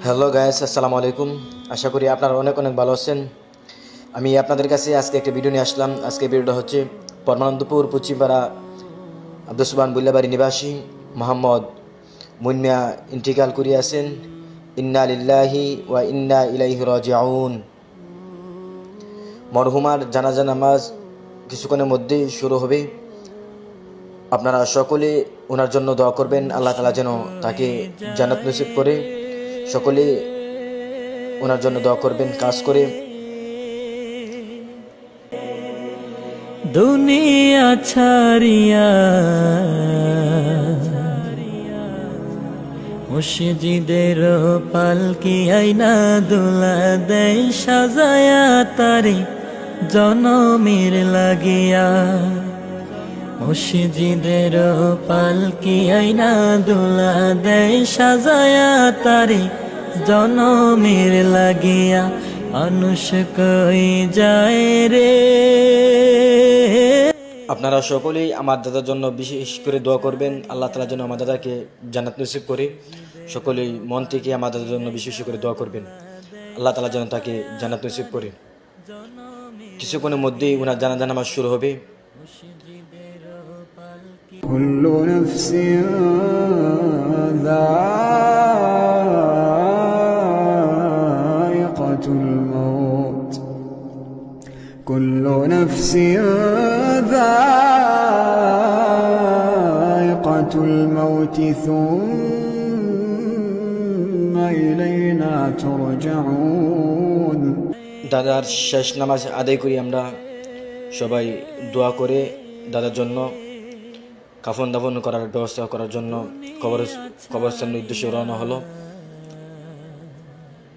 Hello guys, আসসালামু আলাইকুম। আশা করি আপনারা অনেক অনেক ভালো আছেন। আমি আপনাদের কাছে আজকে একটা ভিডিও নিয়ে আসলাম। আজকে ভিডিওটা হচ্ছে পরমানন্দপুর পশ্চিমপাড়া আব্দুল সুবহান বুল্লাবাড়ি নিবাসী মোহাম্মদ মুন্না ইন্টিকাল করিয়াছেন। ইন্না লিল্লাহি ওয়া ইন্না ইলাইহি রাজিউন। মরহুমার জানাজা নামাজ কিছুক্ষণের মধ্যেই শুরু হবে। আপনারা সকলে ওনার জন্য দোয়া করবেন, আল্লাহ তাআলা যেন তাকে জান্নাত নসিব করে। সকলে ওনার জন্য দোয়া করবেন কাজ করে। দুনিয়া ছাড়িয়া মসজিদের পালকি আইনা দোলা দেয় সাজায়া তারে জনমের লাগিয়া। মসজিদের পালকি আইনা দোলা দেয় সাজায়া তারে জনমের লাগিয়া। মানুষ কই যায় রে। আপনারা সকলেই আমার দাদার জন্য বিশেষ করে দোয়া করবেন, আল্লাহ তাআলা যেন আমার দাদাকে জান্নাত নসিব করে। সকলেই মন থেকে আমার দাদার জন্য বিশেষ করে দোয়া করবেন, আল্লাহ তাআলা যেন তাকে জান্নাত নসিব করে। কিছুক্ষণের মধ্যেই ওনার জানাজা নামাজ শুরু হবে। كل نفس ذائقة الموت كل نفس ذائقة الموت ثم إلينا ترجعون। দাদার শেষ নামাজ আদায় করি আমরা সবাই দোয়া করে দাদার জন্য কাফন দাফন করার ব্যবস্থা করার জন্য কবরস্থানের উদ্দেশ্যে রওনা হলো।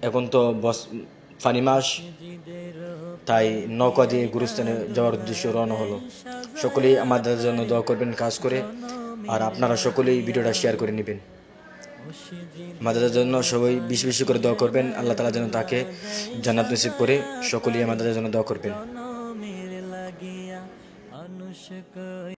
এখন তো ফানি মাস, তাই নৌকা দিয়ে গুরুস্থানে যাওয়ার উদ্দেশ্যে রওনা হলো। সকলেই আমার দাদার জন্য দোয়া করবেন কাজ করে, আর আপনারা সকলেই ভিডিওটা শেয়ার করে নেবেন। আমার দাদার জন্য সবাই বেশি বেশি করে দোয়া করবেন, আল্লাহ তাআলা যেন তাকে জান্নাত নসিব করে। সকলেই আমার দাদার জন্য দোয়া করবেন।